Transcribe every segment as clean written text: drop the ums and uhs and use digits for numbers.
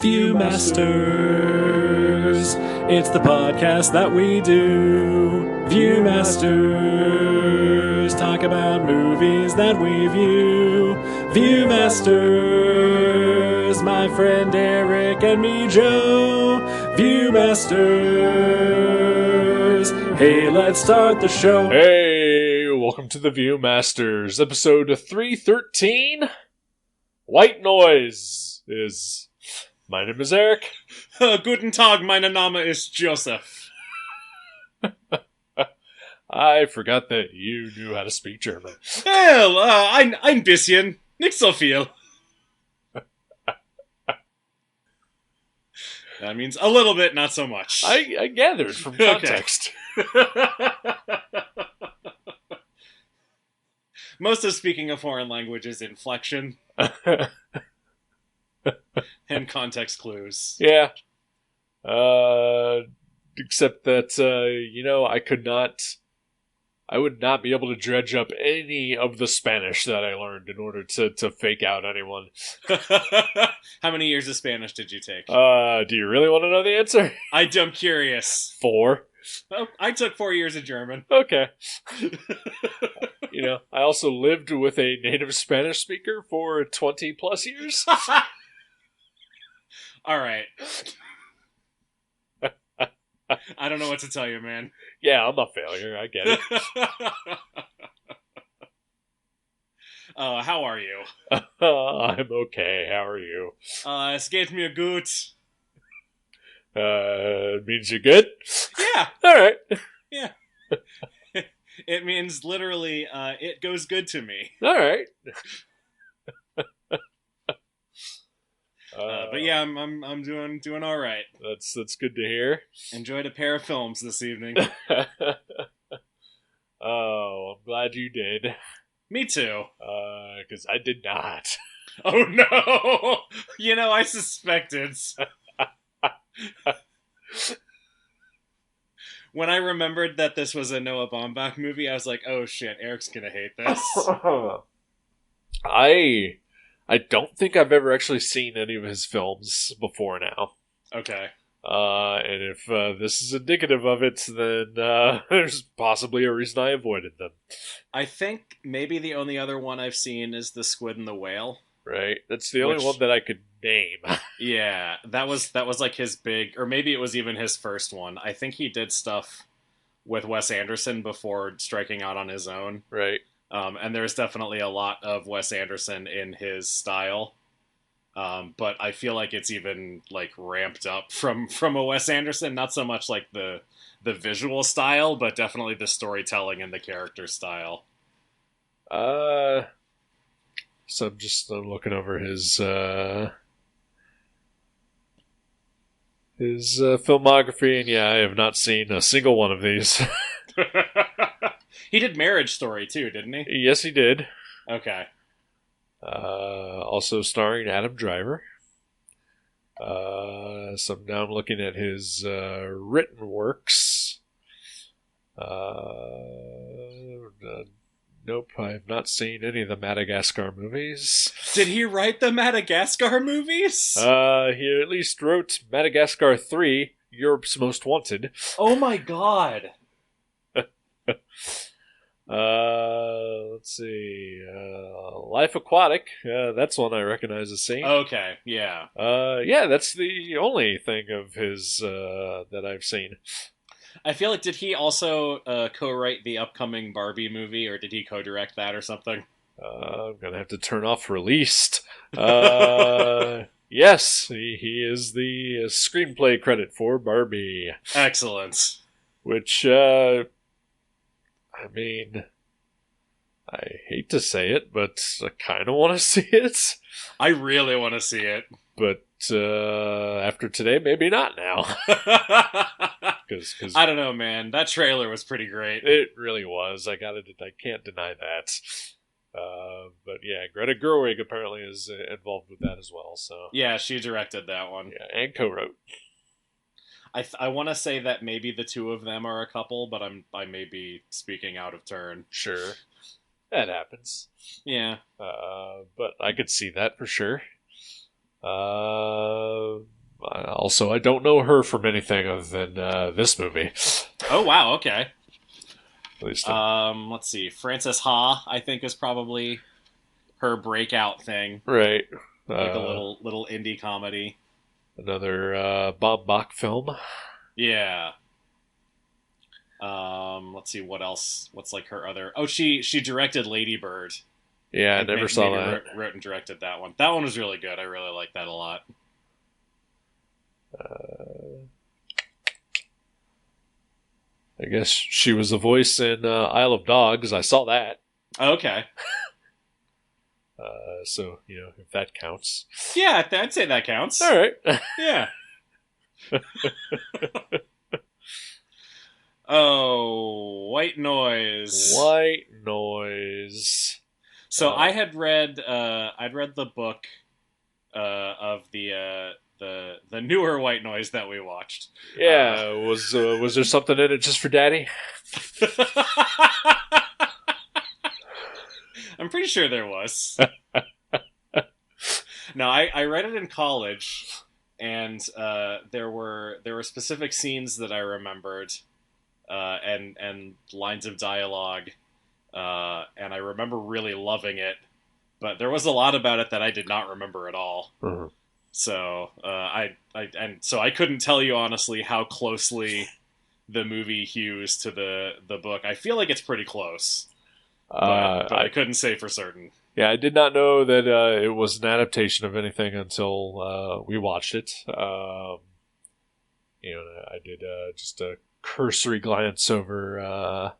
Viewmasters, it's the podcast that we do. Viewmasters, talk about movies that we view. Viewmasters, my friend Eric and me Joe. Viewmasters, hey, let's start the show. Hey, welcome to the Viewmasters, episode 313. White Noise is... My name is Eric. Guten Tag, mein Name is Joseph. I forgot that you knew how to speak German. Well, ein bisschen, nicht so viel. That means a little bit, not so much. I gathered from context. Most of speaking a foreign language is inflection and context clues. Yeah. Except that, I would not be able to dredge up any of the Spanish that I learned in order to fake out anyone. How many years of Spanish did you take? Do you really want to know the answer? I'm curious. 4. Oh, I took 4 years of German. Okay. I also lived with a native Spanish speaker for 20 plus years. All right. I don't know what to tell you, man. Yeah, I'm a failure. I get it. How are you? I'm okay. How are you? Es geht mir gut. Means you're good? Yeah. All right. Yeah. It means literally, it goes good to me. All right. But yeah, I'm doing all right. That's good to hear. Enjoyed a pair of films this evening. Oh, I'm glad you did. Me too. Because I did not. Oh no! I suspected. When I remembered that this was a Noah Baumbach movie, I was like, oh shit, Eric's gonna hate this. I don't think I've ever actually seen any of his films before now. Okay. And if this is indicative of it, then there's possibly a reason I avoided them. I think maybe the only other one I've seen is The Squid and the Whale. Right? That's the only one that I could name. Yeah, that was like his big, or maybe it was even his first one. I think he did stuff with Wes Anderson before striking out on his own. Right. And there's definitely a lot of Wes Anderson in his style. But I feel like it's even like ramped up from a Wes Anderson, not so much like the visual style, but definitely the storytelling and the character style. So I'm looking over his filmography, and yeah, I have not seen a single one of these. He did Marriage Story too, didn't he? Yes, he did. Okay. Also starring Adam Driver. So now I'm looking at his written works. Nope, I have not seen any of the Madagascar movies. Did he write the Madagascar movies? He at least wrote Madagascar 3, Europe's Most Wanted. Oh my god. Let's see. Life Aquatic. That's one I recognize as seeing. Okay, yeah. Yeah, that's the only thing of his that I've seen. I feel like, did he also co-write the upcoming Barbie movie, or did he co-direct that or something? I'm gonna have to turn off released. Yes, he is the screenplay credit for Barbie. Excellent. Which, I hate to say it, but I kind of want to see it. I really want to see it. But after today, maybe not now. Cause I don't know, man. That trailer was pretty great. It really was. I can't deny that. But yeah, Greta Gerwig apparently is involved with that as well. So yeah, she directed that one. Yeah, and co-wrote. I want to say that maybe the two of them are a couple, but I may be speaking out of turn. Sure, that happens. Yeah. But I could see that for sure. Also, I don't know her from anything other than this movie. Oh wow, okay. At least, Let's see. Frances Ha, I think, is probably her breakout thing, right. like a Uh, little indie comedy. Another Bob Bach film. Yeah. Let's see what else. What's like her other? Oh, she directed Lady Bird. Yeah, I Like never saw maybe that. wrote and directed that one. That one was really good. I really like that a lot. Uh, I guess she was a voice in Isle of Dogs. I saw that. Okay. So, if that counts. Yeah, I'd say that counts. All right. Yeah. Oh, White Noise. White Noise. So I had read I'd read the book of the newer White Noise that we watched. Yeah, was there something in it just for Daddy? I'm pretty sure there was. No, I read it in college, and there were specific scenes that I remembered, and lines of dialogue, and I remember really loving it. But there was a lot about it that I did not remember at all. Mhm. So I couldn't tell you honestly how closely the movie hews to the book. I feel like it's pretty close, but I couldn't say for certain. I did not know that it was an adaptation of anything until we watched it. I did just a cursory glance over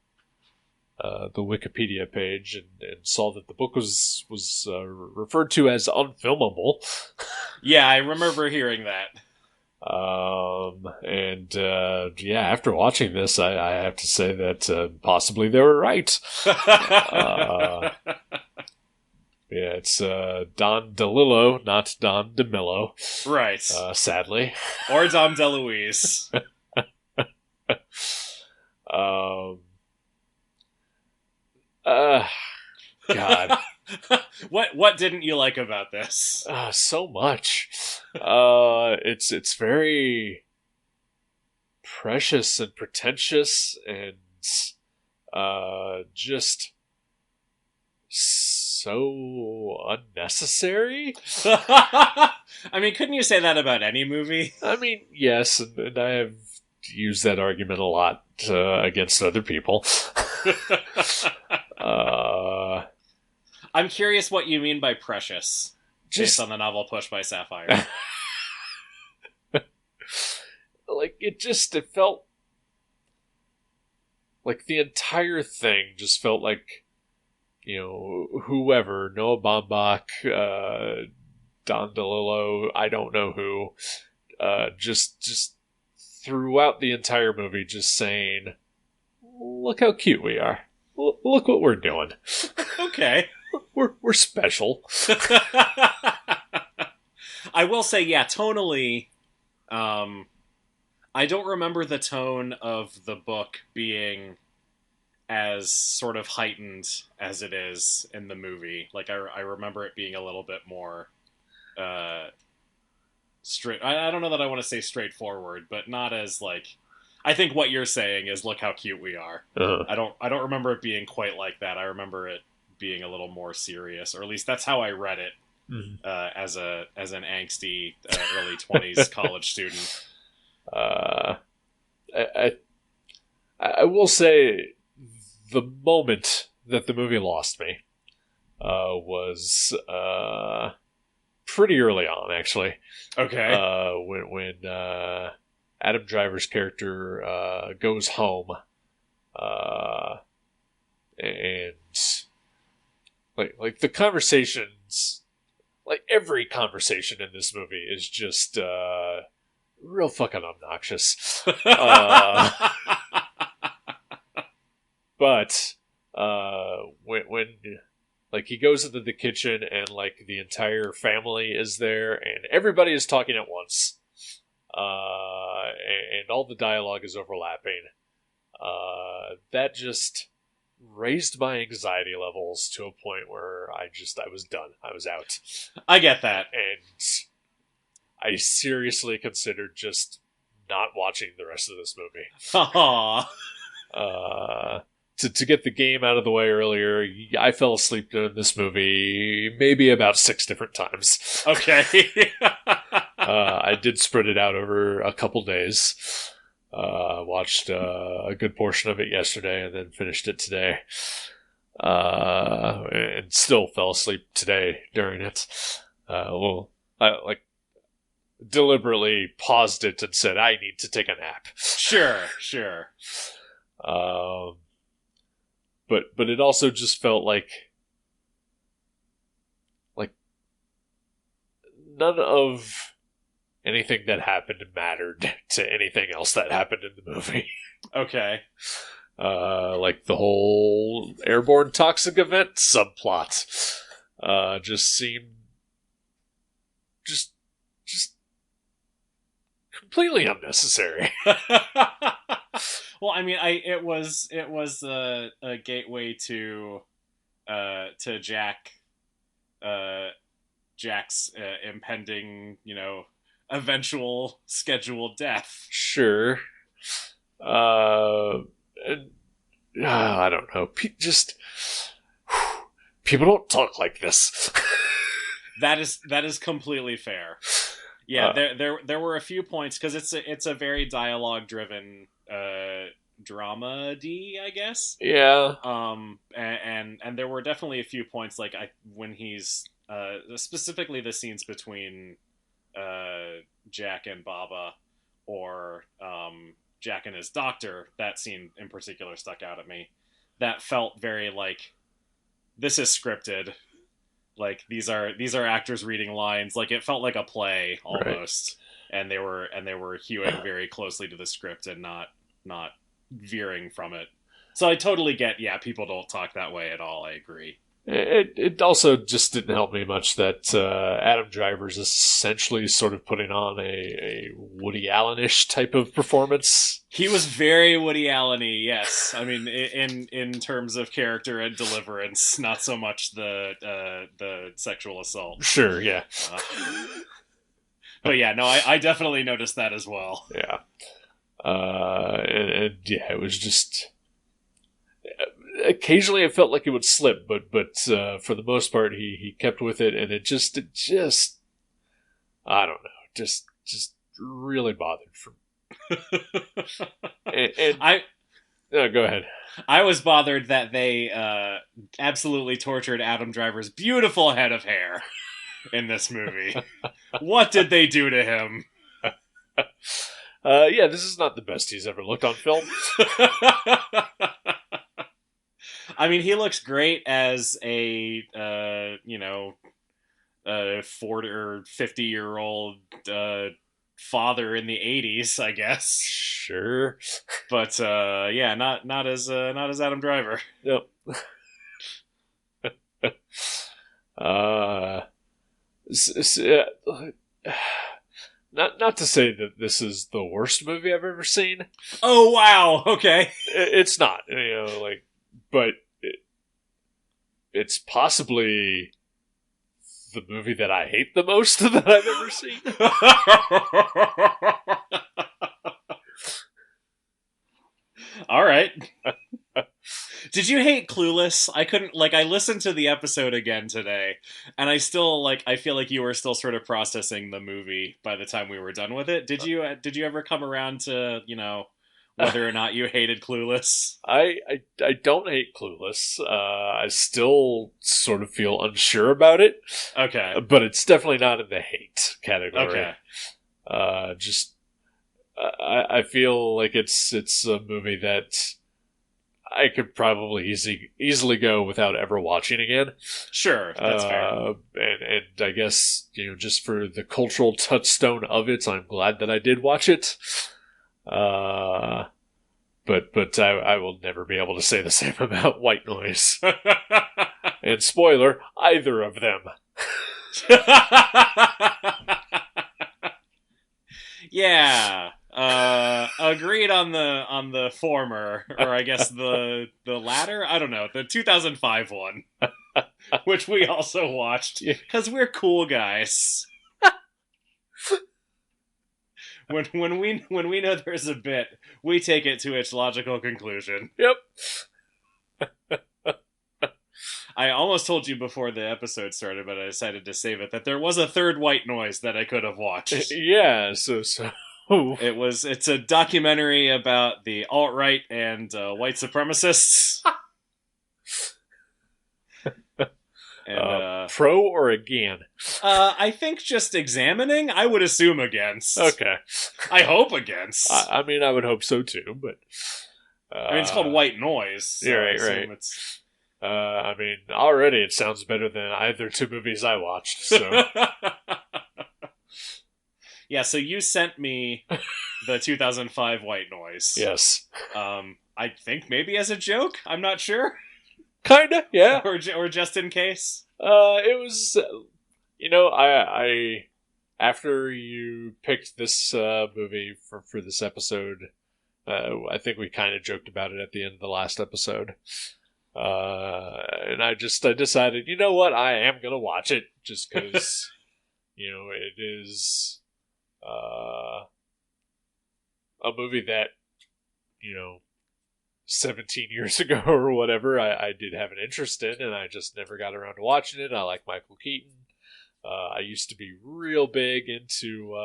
the Wikipedia page and saw that the book was referred to as unfilmable. Yeah, I remember hearing that. And after watching this, I have to say that possibly they were right. It's Don DeLillo, not Don DeMillo. Right. Sadly. Or Dom DeLuise. God. What didn't you like about this? So much. It's very precious and pretentious and just so unnecessary. I mean, couldn't you say that about any movie? I mean, yes, and I have used that argument a lot against other people. I'm curious what you mean by precious, based on the novel Push by Sapphire. It felt like the entire thing just felt like, whoever, Noah Baumbach, Don DeLillo, I don't know who, just throughout the entire movie just saying, look how cute we are. Look what we're doing. Okay. We're special. I will say, yeah, tonally, I don't remember the tone of the book being as sort of heightened as it is in the movie. Like, I remember it being a little bit more straight. I don't know that I want to say straightforward, but not as like. I think what you're saying is, look how cute we are. Uh-huh. I don't remember it being quite like that. I remember it being a little more serious, or at least that's how I read it as an angsty early 20s college student. I will say the moment that the movie lost me was pretty early on, actually. Okay. When Adam Driver's character goes home, and like the conversations, like every conversation in this movie is just real fucking obnoxious. But when like he goes into the kitchen and like the entire family is there and everybody is talking at once, and all the dialogue is overlapping, that just raised my anxiety levels to a point where I was done. I was out. I get that. And I seriously considered just not watching the rest of this movie. Aw. To get the game out of the way earlier, I fell asleep during this movie maybe about 6 different times. Okay. I did spread it out over a couple days. Watched a good portion of it yesterday and then finished it today. And still fell asleep today during it. I deliberately paused it and said, I need to take a nap. Sure. But it also just felt like none of anything that happened mattered to anything else that happened in the movie. Okay. Like the whole airborne toxic event subplot just seemed just completely unnecessary. Well, I mean, it was a gateway to Jack's impending, eventual scheduled death. Sure. And, I don't know. People don't talk like this. That is completely fair. Yeah, there were a few points because it's a very dialogue driven drama-y, I guess. Yeah. And there were definitely a few points when he's specifically the scenes between Jack and Baba, or Jack and his doctor. That scene in particular stuck out at me. That felt very like this is scripted. Like these are actors reading lines. Like it felt like a play almost, right. and they were hewing very closely to the script and not veering from it. So I totally get. Yeah, people don't talk that way at all. I agree. It also just didn't help me much that Adam Driver's essentially sort of putting on a Woody Allen-ish type of performance. He was very Woody Allen-y, yes. I mean, in terms of character and deliverance, not so much the sexual assault. Sure, yeah. But yeah, no, I definitely noticed that as well. Yeah. And yeah, it was just... Occasionally it felt like it would slip, but for the most part he kept with it, and it just I don't know, just really bothered from. Go ahead. I was bothered that they absolutely tortured Adam Driver's beautiful head of hair in this movie. What did they do to him? Yeah, this is not the best he's ever looked on film. I mean, he looks great as a 40 or 50-year-old father in the 80s, I guess. Sure, but yeah, not as Adam Driver. Yep. Not to say that this is the worst movie I've ever seen. Oh wow, okay. It's not, but it's possibly the movie that I hate the most that I've ever seen. All right. Did you hate Clueless? I couldn't, I listened to the episode again today, and I still, I feel like you were still sort of processing the movie by the time we were done with it. Did you ever come around to, whether or not you hated Clueless? I don't hate Clueless. I still sort of feel unsure about it. Okay. But it's definitely not in the hate category. Okay. I feel like it's a movie that I could probably easily go without ever watching again. Sure, that's fair. And I guess, just for the cultural touchstone of it, I'm glad that I did watch it. But I will never be able to say the same about White Noise. And spoiler, either of them. Yeah. Agreed on the former, or I guess the latter. I don't know, the 2005 one, which we also watched because we're cool guys. when we know there's a bit, we take it to its logical conclusion. Yep. I almost told you before the episode started, but I decided to save it, that there was a third white noise that I could have watched. Yeah, so It's a documentary about the alt-right and white supremacists. And pro or again? I think just examining. I would assume against. Okay. I hope against. I mean, I would hope so too, but I mean, it's called White Noise. So yeah, right, I assume right. It's... I mean, already it sounds better than either two movies I watched. So yeah, so you sent me the 2005 White Noise. yes, I think maybe as a joke. I'm not sure. kinda, yeah. or just in case. It was, I after you picked this movie for this episode, I think we kind of joked about it at the end of the last episode. And I decided, you know what, I am gonna watch it just because, it is, a movie that, 17 years ago or whatever, I did have an interest in, and I just never got around to watching it. I like Michael Keaton. I used to be real big into,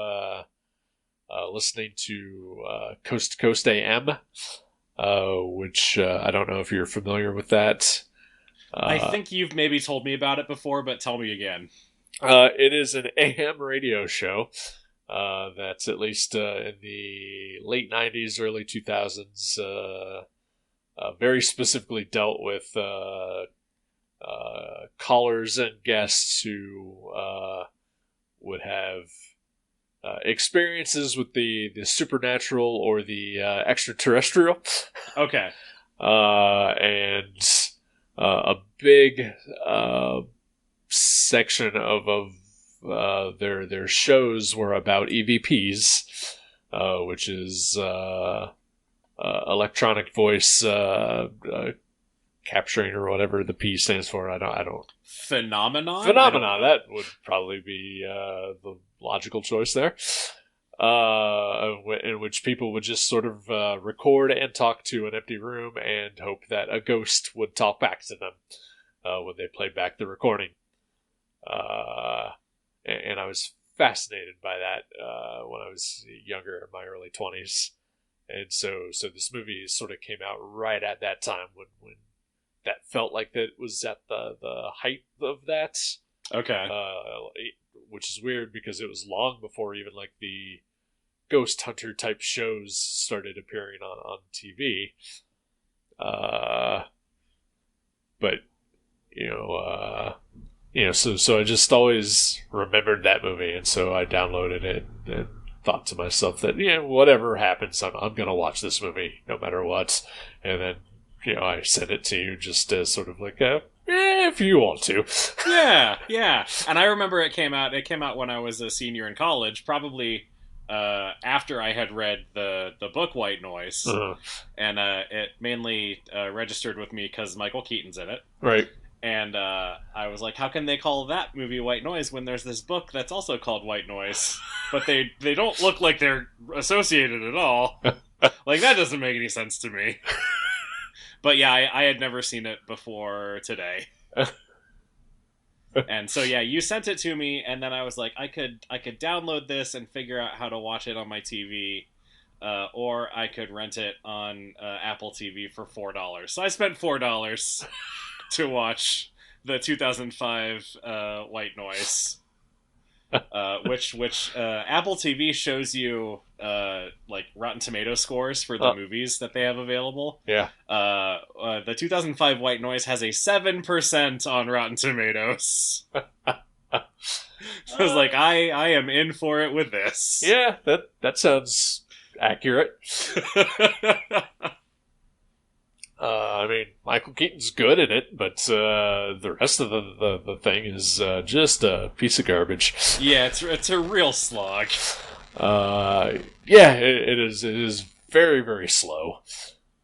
listening to, Coast to Coast AM. Which I don't know if you're familiar with that. I think you've maybe told me about it before, but tell me again. It is an AM radio show that's at least in the late 90s, early 2000s, very specifically dealt with callers and guests who would have experiences with the supernatural or the extraterrestrial. Okay. And a big section of their shows were about EVPs, which is electronic voice capturing, or whatever the P stands for. I don't. Phenomenon. That would probably be the logical choice there. In which people would just sort of record and talk to an empty room and hope that a ghost would talk back to them when they played back the recording. And I was fascinated by that when I was younger, in my early 20s. And so this movie sort of came out right at that time when that felt like that was at the height of that. Okay. Which is weird because it was long before even like the ghost hunter type shows started appearing on TV. But so I just always remembered that movie, and so I downloaded it and thought to myself that whatever happens, I'm gonna watch this movie no matter what. And then I sent it to you just as sort of like if you want to. Yeah. And I remember it came out when I was a senior in college, probably after I had read the book White Noise. Uh-huh. And it mainly registered with me because Michael Keaton's in it. Right. And I was like, how can they call that movie White Noise when there's this book that's also called White Noise? But they don't look like they're associated at all. Like, that doesn't make any sense to me. But yeah, I had never seen it before today. And so yeah, you sent it to me, and then I was like, I could download this and figure out how to watch it on my TV, or I could rent it on Apple TV for $4. So I spent $4 to watch the 2005 White Noise, which Apple TV shows you like Rotten Tomato scores for the movies that they have available. Yeah. The 2005 White Noise has a 7% on Rotten Tomatoes. I was like, I am in for it with this. Yeah, that sounds accurate. I mean, Michael Keaton's good in it, but the rest of the thing is just a piece of garbage. Yeah, it's a real slog. Yeah, it is. It is very, very slow.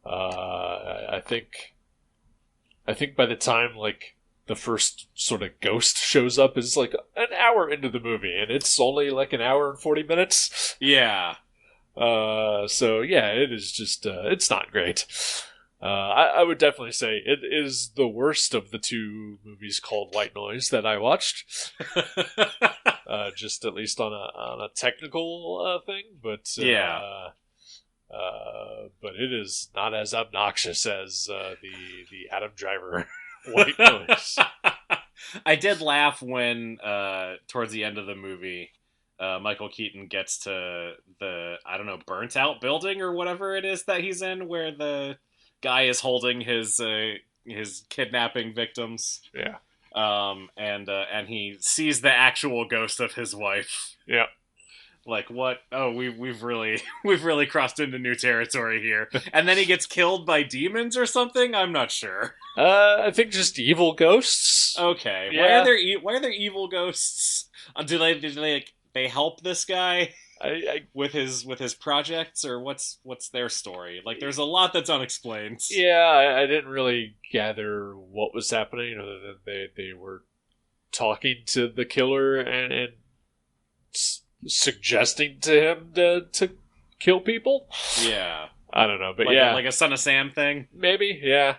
I think by the time like the first sort of ghost shows up is like an hour into the movie, and it's only like an hour and 40 minutes. Yeah. So yeah, it is just it's not great. I would definitely say it is the worst of the two movies called White Noise that I watched. Just at least on a technical thing, Yeah. but it is not as obnoxious as the Adam Driver White Noise. I did laugh when towards the end of the movie, Michael Keaton gets to the, I don't know, burnt out building or whatever it is that he's in, where the guy is holding his kidnapping victims. Yeah, And he sees the actual ghost of his wife. yeah. Like, what? Oh, we've really we've really crossed into new territory here. And then he gets killed by demons or something. I'm not sure. I think just evil ghosts. Okay, Yeah. why are there evil ghosts? Do they like they help this guy I with his projects, or what's their story? Like, there's a lot that's unexplained. yeah, I didn't really gather what was happening other than they were talking to the killer and suggesting to him to kill people. Yeah, I don't know, but like yeah, like a Son of Sam thing. maybe, yeah.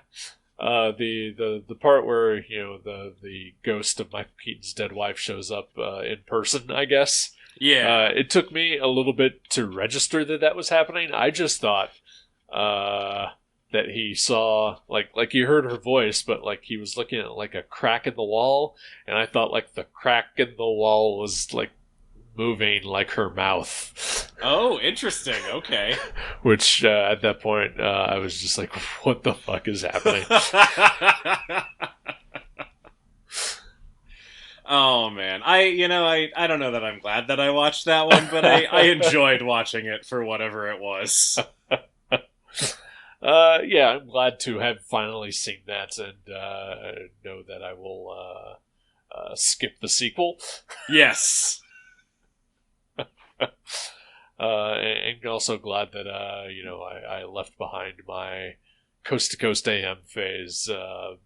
The part where the ghost of Michael Keaton's dead wife shows up in person, I guess. Yeah, It took me a little bit to register that was happening. I just thought that he saw like he heard her voice, but like he was looking at like a crack in the wall, and I thought like the crack in the wall was like moving like her mouth. Oh, interesting. Okay. Which at that point I was just like, what the fuck is happening? Oh man, I don't know that I'm glad that I watched that one, but I enjoyed watching it for whatever it was. Yeah, I'm glad to have finally seen that and know that I will skip the sequel. Yes. And also glad that I left behind my Coast to Coast AM phase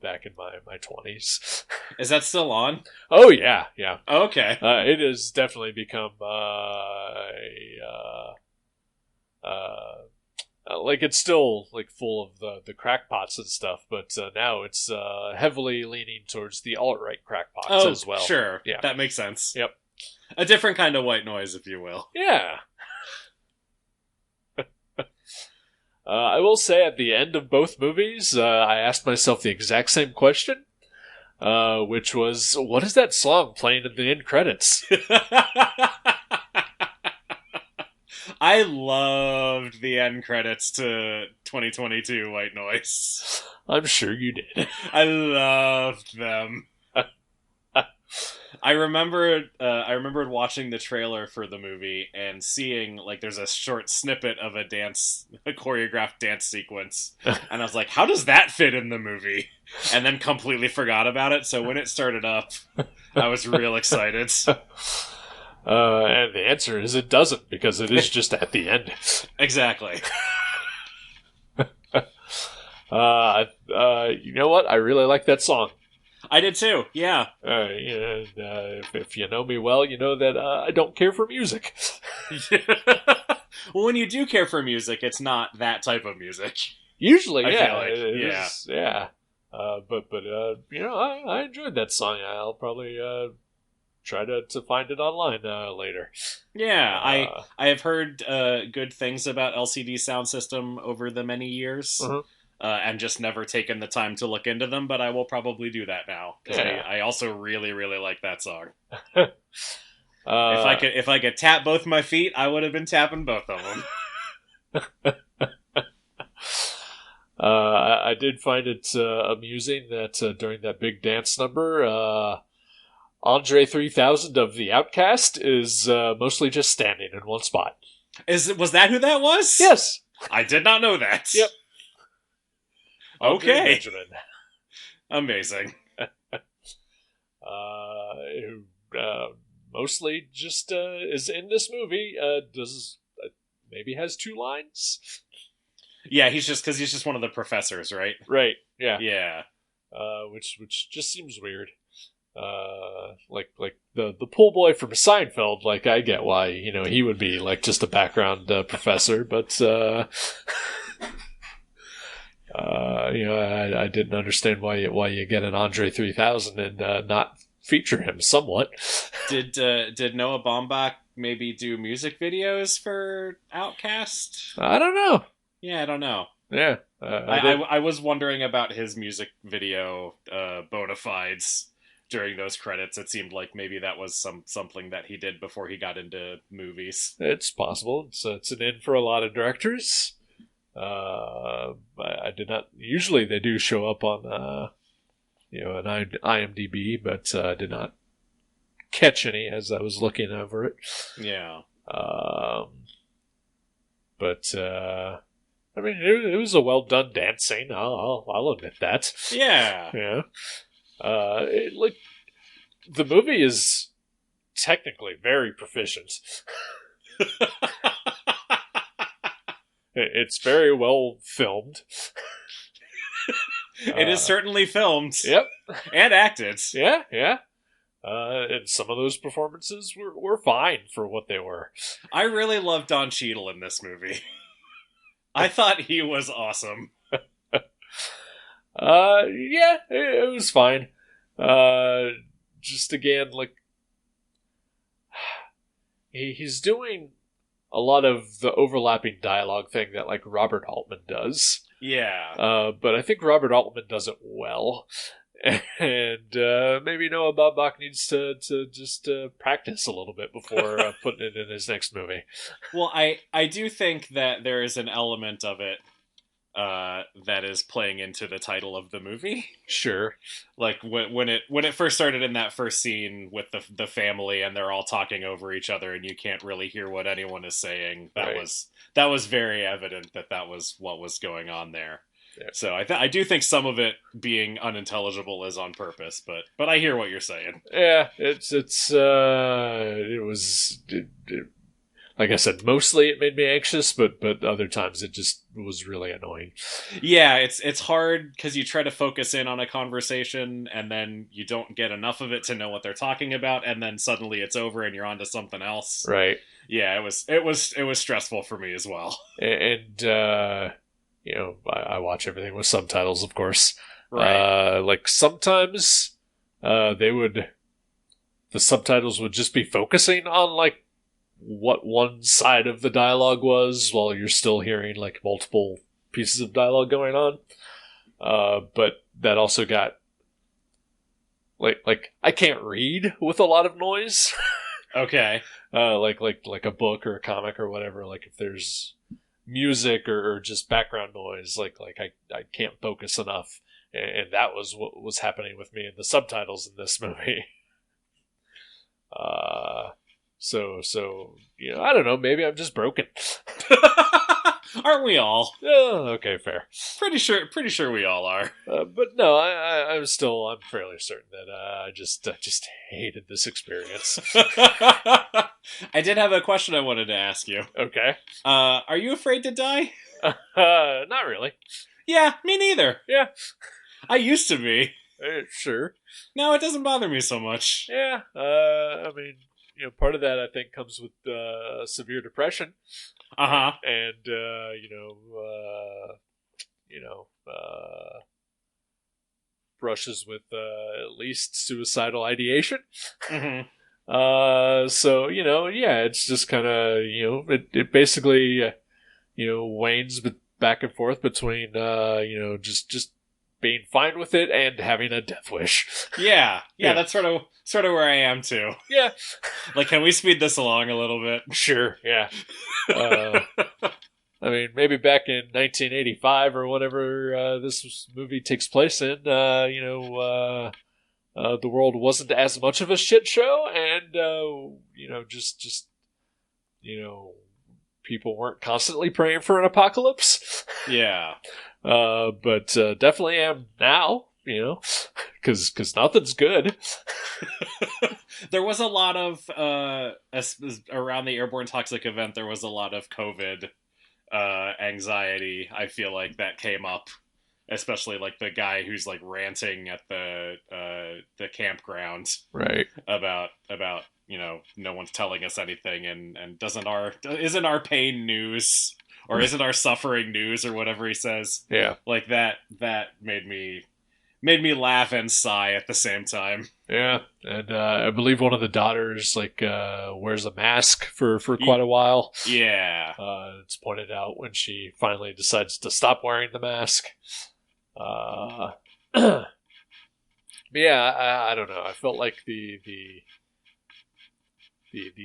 back in my 20s. Is that still on? Oh yeah, yeah. Okay. It has definitely become like it's still like full of the crackpots and stuff, but now it's heavily leaning towards the alt-right crackpots Oh, as well. sure. Yeah. That makes sense. Yep. A different kind of white noise, if you will. Yeah. I will say at the end of both movies, I asked myself the exact same question, which was, what is that song playing in the end credits? I loved the end credits to 2022 White Noise. I'm sure you did. I loved them. I remembered watching the trailer for the movie and seeing like there's a short snippet of a choreographed dance sequence, and I was like, how does that fit in the movie? And then completely forgot about it. So when it started up, I was real excited. And the answer is it doesn't, because it is just at the end. Exactly. You know what? I really like that song. I did too. Yeah. If you know me well, you know that I don't care for music. Well, when you do care for music, it's not that type of music. Usually, I yeah, feel like, it yeah. is, yeah. But I enjoyed that song. I'll probably try to find it online later. Yeah, I have heard good things about LCD Sound System over the many years. Uh-huh. And just never taken the time to look into them, but I will probably do that now because Yeah. I also really really like that song. If If I could tap both my feet, I would have been tapping both of them. I did find it amusing that during that big dance number, Andre 3000 of The Outcast is mostly just standing in one spot. Was that who that was? Yes. I did not know that. Yep. Andre Okay. Benjamin. Amazing. Who mostly just is in this movie. Does maybe has 2 lines. Yeah, he's just one of the professors, right? Right. Yeah. Yeah. Which just seems weird. Like the pool boy from Seinfeld. Like I get why he would be like just a background professor, but I didn't understand why you get an Andre 3000 and not feature him somewhat. Did Noah Baumbach maybe do music videos for Outcast? I don't know. Yeah, I don't know. Yeah, I was wondering about his music video bona fides during those credits. It seemed like maybe that was something that he did before he got into movies. It's possible. It's an in for a lot of directors. I did not. Usually they do show up on an IMDb, but I did not catch any as I was looking over it. Yeah. But I mean, it was a well done dance scene. I'll admit that. Yeah. Yeah. Like the movie is technically very proficient. It's very well filmed. It is certainly filmed. Yep. And acted. Yeah. And some of those performances were fine for what they were. I really love Don Cheadle in this movie. I thought he was awesome. Yeah, it was fine. Just again, like he's doing a lot of the overlapping dialogue thing that like Robert Altman does. Yeah. But I think Robert Altman does it well. And maybe Noah Baumbach needs to just practice a little bit before putting it in his next movie. Well, I do think that there is an element of it that is playing into the title of the movie. Sure. Like when it first started in that first scene with the family and they're all talking over each other and you can't really hear what anyone is saying. That was very evident that was what was going on there. Yeah. So I do think some of it being unintelligible is on purpose, but I hear what you're saying. Yeah, it was like I said, mostly it made me anxious, but other times it just was really annoying. Yeah, it's hard because you try to focus in on a conversation and then you don't get enough of it to know what they're talking about, and then suddenly it's over and you're on to something else. Right. Yeah, it was stressful for me as well. And I watch everything with subtitles, of course. Right. Like sometimes the subtitles would just be focusing on like what one side of the dialogue was while you're still hearing like multiple pieces of dialogue going on. But that also got like I can't read with a lot of noise. Okay. Like a book or a comic or whatever. Like if there's music or just background noise, like I can't focus enough, and that was what was happening with me in the subtitles in this movie. So I don't know, maybe I'm just broken. Aren't we all? Oh, okay, fair. Pretty sure we all are. But no, I'm fairly certain that I just hated this experience. I did have a question I wanted to ask you. Okay. Are you afraid to die? Not really. Yeah, me neither. Yeah. I used to be. Sure. No, it doesn't bother me so much. Yeah. I mean, part of that I think comes with severe depression. Uh-huh. And brushes with at least suicidal ideation. Mm-hmm. So yeah, it's just kind of it basically wanes back and forth between just being fine with it and having a death wish. Yeah, that's sort of where I am too. Yeah. Like, can we speed this along a little bit? Sure, yeah. I mean, maybe back in 1985 or whatever this movie takes place in, the world wasn't as much of a shit show, and just people weren't constantly praying for an apocalypse. Yeah. But definitely am now, because nothing's good. There was a lot of around the airborne toxic event. There was a lot of COVID anxiety. I feel like that came up especially like the guy who's like ranting at the campground Right. about no one's telling us anything, and isn't our pain news, or isn't our suffering news, or whatever he says. Yeah. Like that made me laugh and sigh at the same time. Yeah. And I believe one of the daughters wears a mask for quite a while. Yeah. It's pointed out when she finally decides to stop wearing the mask. But yeah, I don't know. I felt like the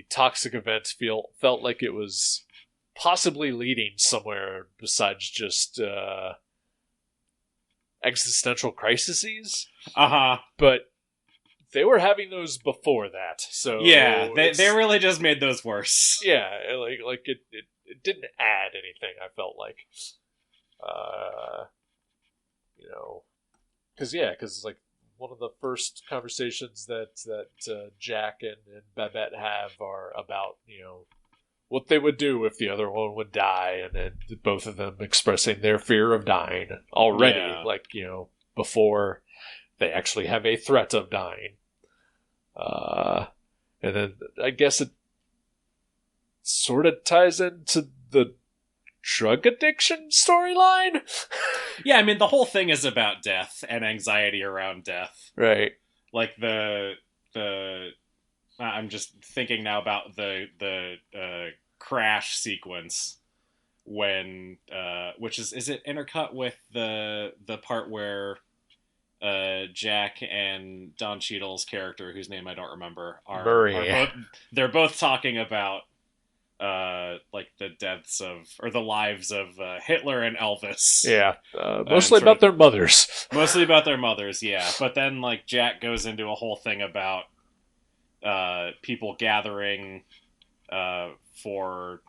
toxic event felt like it was possibly leading somewhere besides just existential crises. But they were having those before that, so yeah, they really just made those worse. Yeah, like it didn't add anything. I felt like, because like one of the first conversations that Jack and Babette have are about what they would do if the other one would die, and then both of them expressing their fear of dying already, like before they actually have a threat of dying. And then I guess it sort of ties into the drug addiction storyline. Yeah, I mean the whole thing is about death and anxiety around death. Right. Like the I'm just thinking now about the crash sequence when which is it intercut with the part where Jack and Don Cheadle's character, whose name I don't remember, they're both talking about like the deaths or the lives of Hitler and Elvis. Yeah, mostly about their mothers. Mostly about their mothers, yeah. But then like Jack goes into a whole thing about people gathering for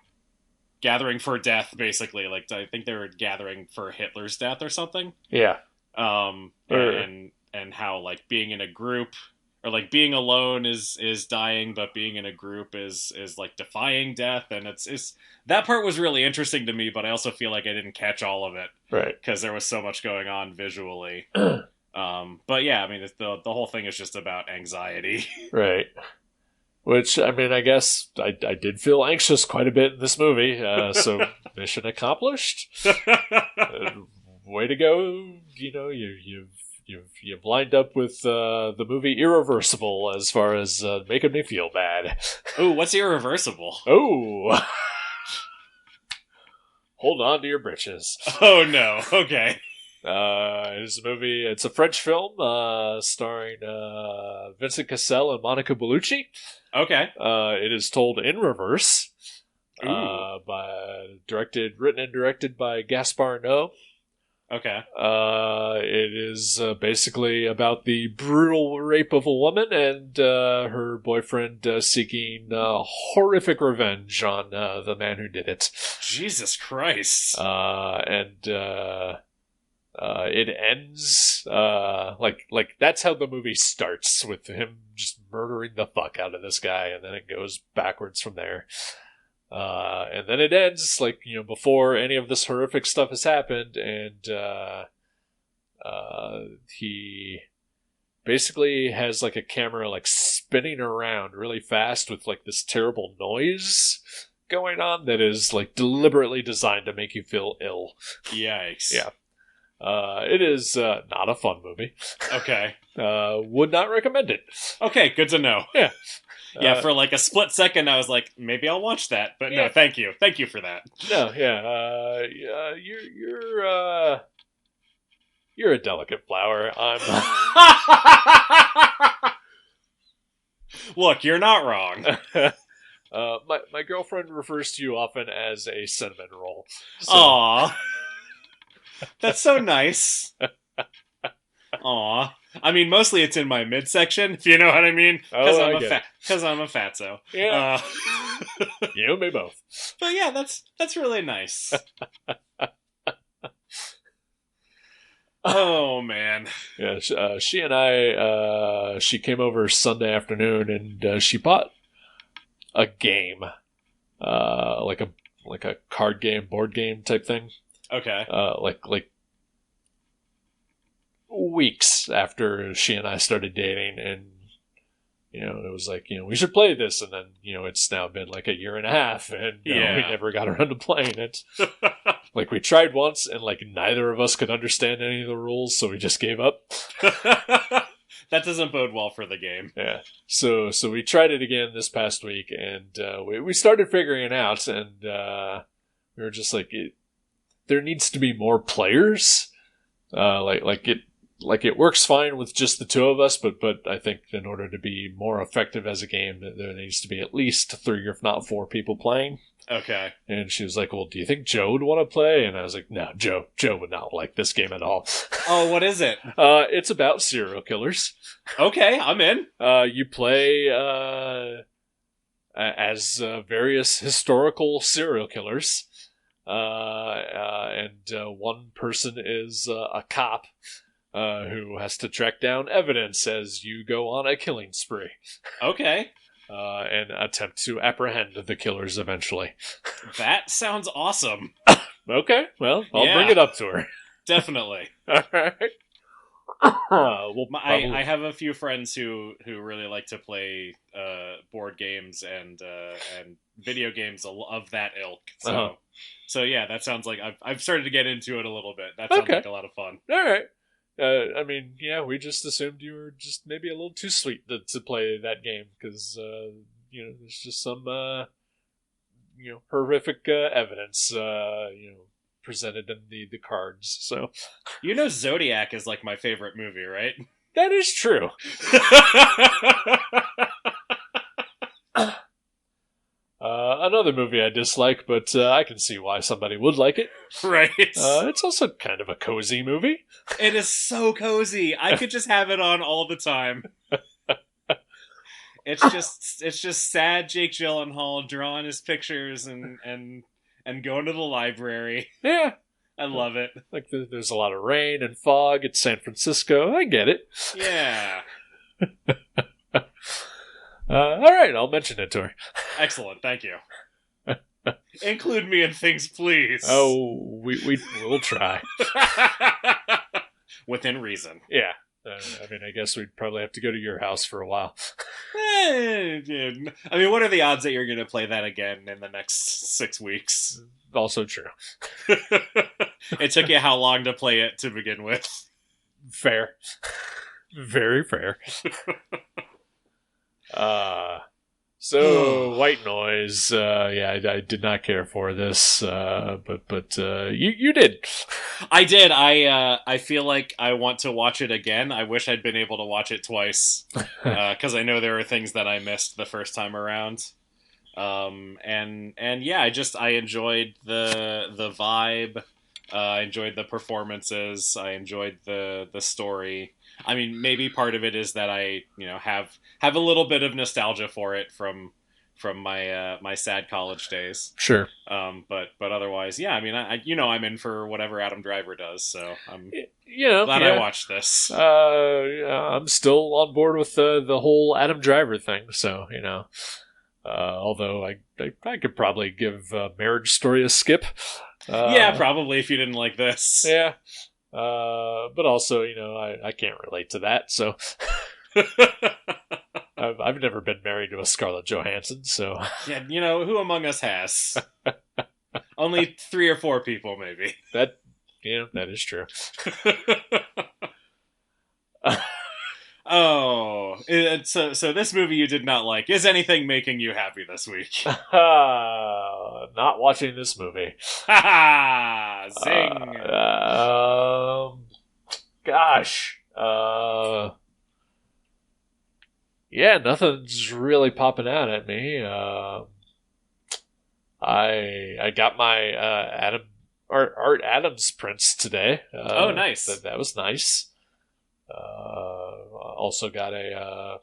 death, basically. Like I think they were gathering for Hitler's death or something. Yeah. And how like being in a group, or like being alone is dying, but being in a group is like defying death, and it's that part was really interesting to me, but I also feel like I didn't catch all of it, right? Because there was so much going on visually. But yeah, I mean the whole thing is just about anxiety, right? Which, I mean, I guess I did feel anxious quite a bit in this movie, so mission accomplished. Way to go! You've lined up with the movie Irreversible as far as making me feel bad. Oh, what's Irreversible? Oh, hold on to your britches. Oh no! Okay. It's a movie. It's a French film starring Vincent Cassel and Monica Bellucci. Okay. It is told in reverse. Written and directed by Gaspar Noé. Okay. It is basically about the brutal rape of a woman and her boyfriend seeking horrific revenge on the man who did it. Jesus Christ. It ends like that's how the movie starts, with him just murdering the fuck out of this guy, and then it goes backwards from there. And then it ends like before any of this horrific stuff has happened, and he basically has like a camera like spinning around really fast with like this terrible noise going on that is like deliberately designed to make you feel ill. Yikes. Yeah. It is not a fun movie. Okay. Would not recommend it. Okay, good to know. Yeah. Yeah, for like a split second, I was like, maybe I'll watch that, but no, thank you for that. No, yeah, you're a delicate flower. I'm. Look, you're not wrong. My girlfriend refers to you often as a cinnamon roll. So. Aww, that's so nice. Aw. I mean, mostly it's in my midsection, if you know what I mean. Because I'm a fatso. Yeah. You and me both. But yeah, that's really nice. Oh, man. Yeah, she and I, she came over Sunday afternoon, and she bought a game. Like a card game, board game type thing. Okay. Like weeks after she and I started dating, and it was like, we should play this, and then it's now been like a year and a half, and we Yeah. never got around to playing it. Like, we tried once, and like neither of us could understand any of the rules, so we just gave up. That doesn't bode well for the game. Yeah. So we tried it again this past week, and we started figuring it out, and we were just like, there needs to be more players. It works fine with just the two of us, but I think in order to be more effective as a game, there needs to be at least 3 or if not 4 people playing. Okay. And she was like, well, do you think Joe would want to play? And I was like, no, Joe would not like this game at all. Oh, what is it? It's about serial killers. Okay, I'm in. You play as various historical serial killers. And one person is a cop who has to track down evidence as you go on a killing spree. Okay. And attempt to apprehend the killers eventually. That sounds awesome. Okay, well, I'll bring it up to her. Definitely. All right. I have a few friends who really like to play board games and video games of that ilk. So yeah, that sounds like I've started to get into it a little bit. That sounds like a lot of fun. All right. I mean, yeah, we just assumed you were just maybe a little too sweet to play that game because there's just some horrific evidence presented in the cards. So Zodiac is like my favorite movie, right? That is true. Another movie I dislike, but I can see why somebody would like it. Right. It's also kind of a cozy movie. It is so cozy. I could just have it on all the time. It's just sad Jake Gyllenhaal drawing his pictures and going to the library. Yeah. I love it. Like there's a lot of rain and fog. It's San Francisco. I get it. Yeah. All right, I'll mention it to her. Excellent, thank you. Include me in things, please. Oh, we'll try. Within reason. Yeah. I mean, I guess we'd probably have to go to your house for a while. I mean, what are the odds that you're going to play that again in the next 6 weeks? Also true. It took you how long to play it to begin with? Fair. Very fair. So White Noise, I did not care for this, but you did. I did. I feel like I want to watch it again. I wish I'd been able to watch it twice, because I know there are things that I missed the first time around. And yeah, I enjoyed the vibe. I enjoyed the performances. I enjoyed the story. I mean, maybe part of it is that I, have a little bit of nostalgia for it from my my sad college days. Sure. But otherwise, yeah. I mean, I'm in for whatever Adam Driver does. So I'm glad I watched this. I'm still on board with the whole Adam Driver thing. So although I could probably give Marriage Story a skip. Yeah, probably if you didn't like this. Yeah. But also, I can't relate to that, so I've never been married to a Scarlett Johansson, so yeah, who among us has? Only 3 or 4 people, maybe. That is true. Oh, so this movie you did not like. Is anything making you happy this week? Not watching this movie. Ha! Zing! Gosh. Yeah, nothing's really popping out at me. I got my Art Adams prints today. Oh, nice. That was nice. Also got a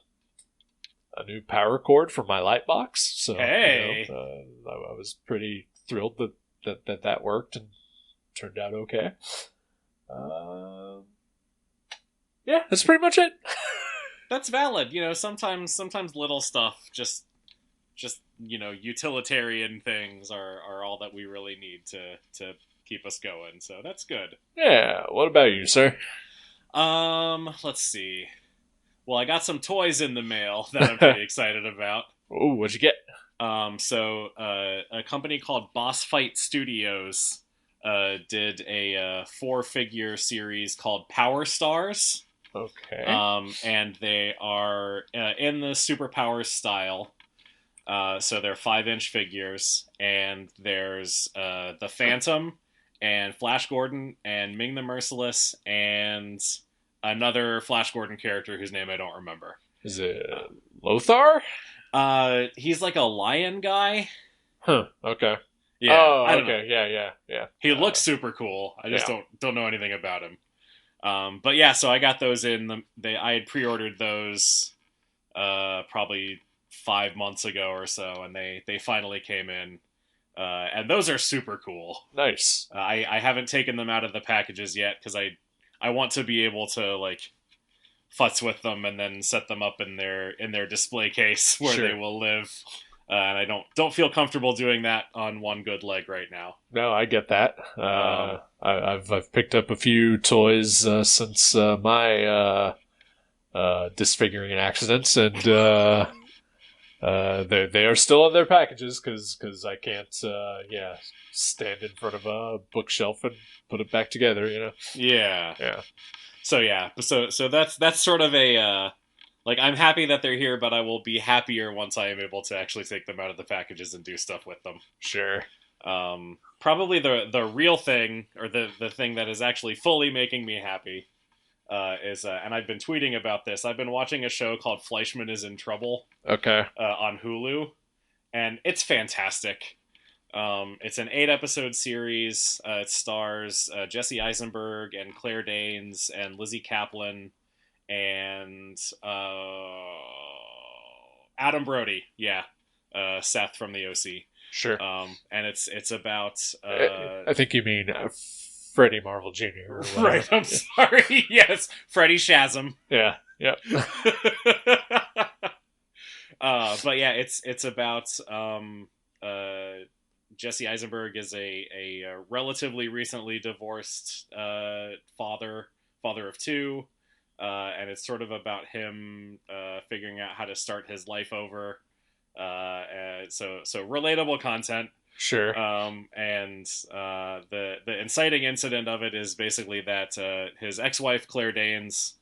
new power cord for my light box. So hey, I was pretty thrilled that worked and turned out okay. Yeah, that's pretty much it. That's valid. Sometimes little stuff, just utilitarian things are all that we really need to keep us going. So that's good. Yeah. What about you, sir? Let's see. Well, I got some toys in the mail that I'm pretty excited about. Oh, what'd you get? A company called Boss Fight Studios did a four-figure series called Power Stars, Okay. and they are in the Superpowers style. So they're 5-inch figures, and there's the Phantom, and Flash Gordon, and Ming the Merciless, and another Flash Gordon character whose name I don't remember. Is it Lothar? He's like a lion guy. Huh. Okay. Yeah, I Oh, don't know. okay. Yeah. He looks super cool. I just Yeah. don't know anything about him. But yeah, so I got those in I had pre-ordered those probably 5 months ago or so, and they finally came in. And those are super cool. Nice. I haven't taken them out of the packages yet because I want to be able to like futz with them and then set them up in their display case where Sure. they will live. And I don't feel comfortable doing that on one good leg right now. No, I get that. I've picked up a few toys since my disfiguring accidents, and they are still in their packages because I can't stand in front of a bookshelf and put it back together. Yeah. Yeah. So that's sort of a like I'm happy that they're here, but I will be happier once I am able to actually take them out of the packages and do stuff with them. Sure. Probably the real thing, or the thing that is actually fully making me happy, is and I've been tweeting about this. I've been watching a show called Fleischman is in Trouble Okay. on Hulu, and it's fantastic. It's an 8-episode series. It stars Jesse Eisenberg and Claire Danes and Lizzie Kaplan and Adam Brody. Yeah, Seth from the OC. Sure. And it's about I think you mean Freddie Marvel Jr. or whatever. right. I'm sorry. Yes, Freddie Shazam. Yeah. Yep. But yeah, it's about Jesse Eisenberg is a relatively recently divorced father of two, and it's sort of about him figuring out how to start his life over. So relatable content. Sure. And the inciting incident of it is basically that his ex-wife Claire Danes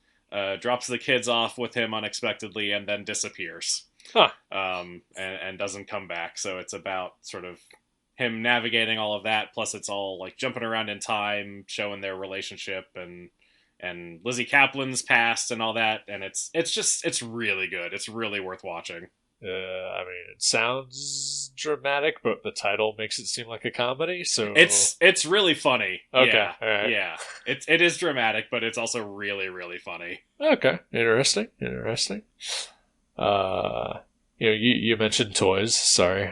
drops the kids off with him unexpectedly and then disappears. Huh. And doesn't come back. So it's about sort of him navigating all of that. Plus, it's all like jumping around in time, showing their relationship and Lizzie Kaplan's past and all that. And it's really good. It's really worth watching. I mean, it sounds dramatic, but the title makes it seem like a comedy. So it's really funny. Okay, Yeah, all right. Yeah. It is dramatic, but it's also really really funny. Okay, interesting. You mentioned toys. Sorry,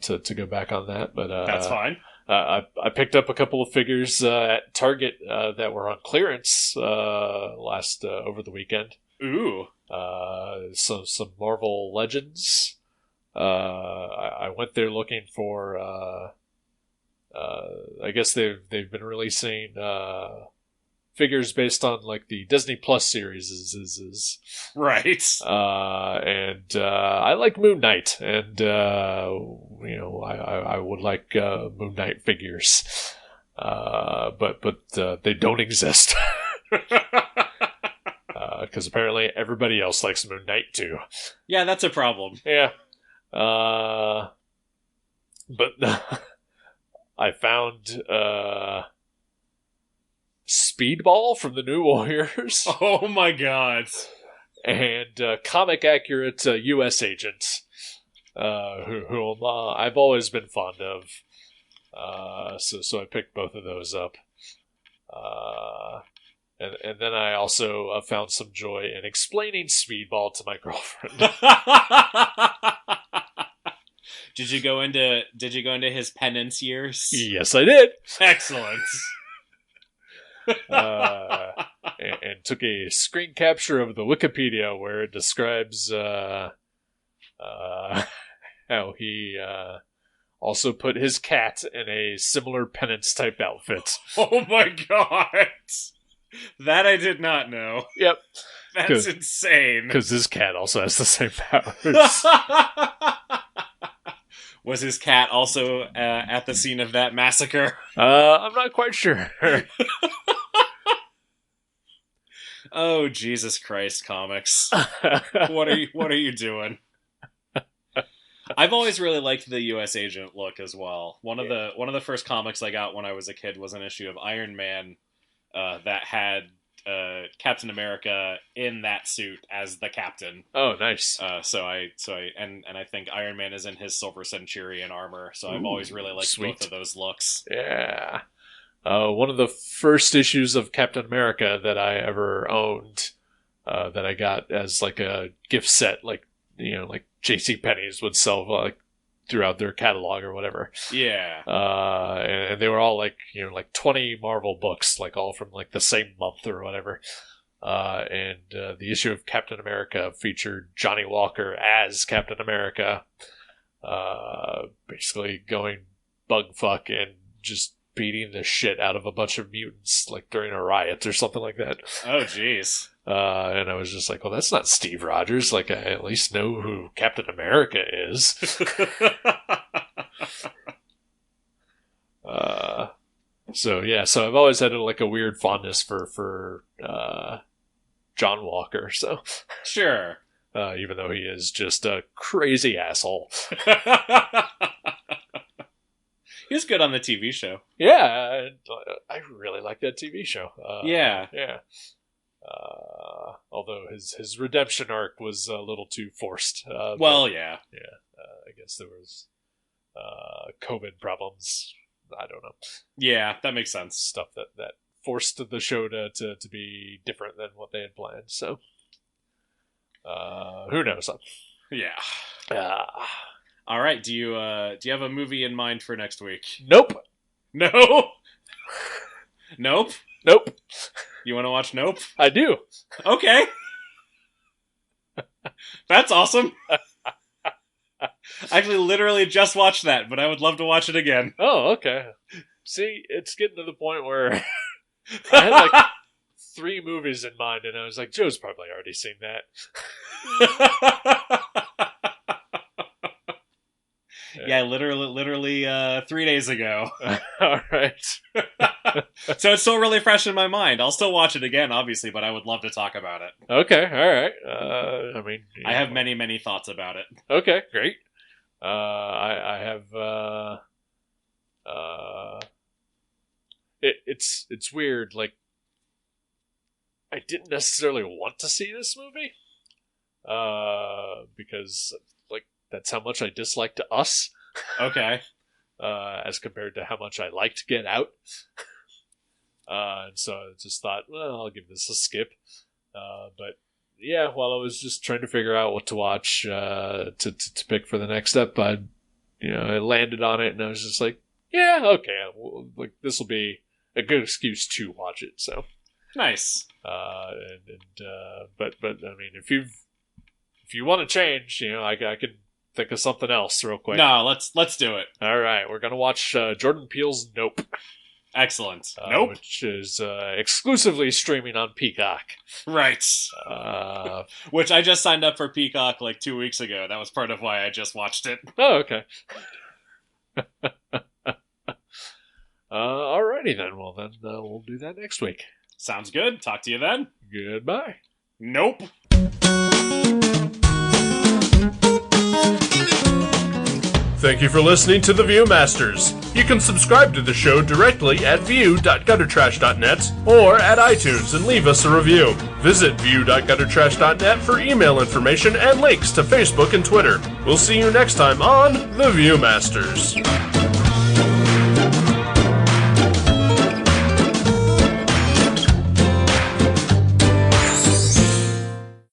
to go back on that, but That's fine. I picked up a couple of figures at Target that were on clearance last over the weekend. Ooh. Some Marvel Legends. I went there looking for. I guess they've been releasing figures based on like the Disney Plus series is right. And I like Moon Knight, and I would like Moon Knight figures, but they don't exist. Because apparently everybody else likes Moon Knight too. Yeah, that's a problem. Yeah. But I found Speedball from the New Warriors. Oh my god. And comic accurate U.S. agent, who I've always been fond of. So I picked both of those up. And then I also found some joy in explaining Speedball to my girlfriend. Did you go into his penance years? Yes, I did. Excellent. And took a screen capture of the Wikipedia where it describes how he also put his cat in a similar penance type outfit. Oh my god. That I did not know. Yep. That's insane. Because this cat also has the same powers. Was his cat also at the scene of that massacre? I'm not quite sure. Oh, Jesus Christ, comics. What are you doing? I've always really liked the U.S. agent look as well. One of the first comics I got when I was a kid was an issue of Iron Man that had Captain America in that suit as the captain. Oh, nice. So I think Iron Man is in his Silver Centurion armor. So I've always really liked both of those looks. Yeah. One of the first issues of Captain America that I ever owned, that I got as like a gift set, like JCPenney's would sell like throughout their catalog or whatever. Yeah. And they were all like 20 Marvel books, like all from like the same month or whatever. And the issue of Captain America featured Johnny Walker as Captain America, basically going bug fuck and just beating the shit out of a bunch of mutants, like during a riot or something like that. Oh, jeez. And I was just like, well, that's not Steve Rogers. Like, I at least know who Captain America is. So I've always had like a weird fondness for John Walker. So sure, even though he is just a crazy asshole. He was good on the TV show. Yeah, I really like that TV show. Yeah. Although his redemption arc was a little too forced. Yeah. I guess there was COVID problems. I don't know. Yeah, that makes sense. Stuff that forced the show to be different than what they had planned. So, who knows? Yeah. All right. Do you have a movie in mind for next week? Nope. No. Nope. Nope. You want to watch Nope? I do. Okay. That's awesome. I actually literally just watched that, but I would love to watch it again. Oh, okay. See, it's getting to the point where I had like 3 movies in mind, and I was like, Joe's probably already seen that. Yeah, literally 3 days ago. All right. So it's still really fresh in my mind. I'll still watch it again, obviously, but I would love to talk about it. Okay, all right. I have many thoughts about it. Okay, great. I have. It's weird. Like, I didn't necessarily want to see this movie, because like that's how much I disliked Us. Okay. As compared to how much I liked Get Out. And so I just thought, well, I'll give this a skip. But yeah, while I was just trying to figure out what to watch to pick for the next step, I landed on it, and I was just like, yeah, okay, like this will be a good excuse to watch it. So nice. But I mean, if you want to change, I could think of something else real quick. No, let's do it. All right, we're gonna watch Jordan Peele's Nope. Excellent. Nope. Which is exclusively streaming on Peacock. Right. Which I just signed up for Peacock like 2 weeks ago. That was part of why I just watched it. Oh, okay. Alrighty then. Well, then we'll do that next week. Sounds good. Talk to you then. Goodbye. Nope. Thank you for listening to The Viewmasters. You can subscribe to the show directly at view.guttertrash.net or at iTunes and leave us a review. Visit view.guttertrash.net for email information and links to Facebook and Twitter. We'll see you next time on The Viewmasters.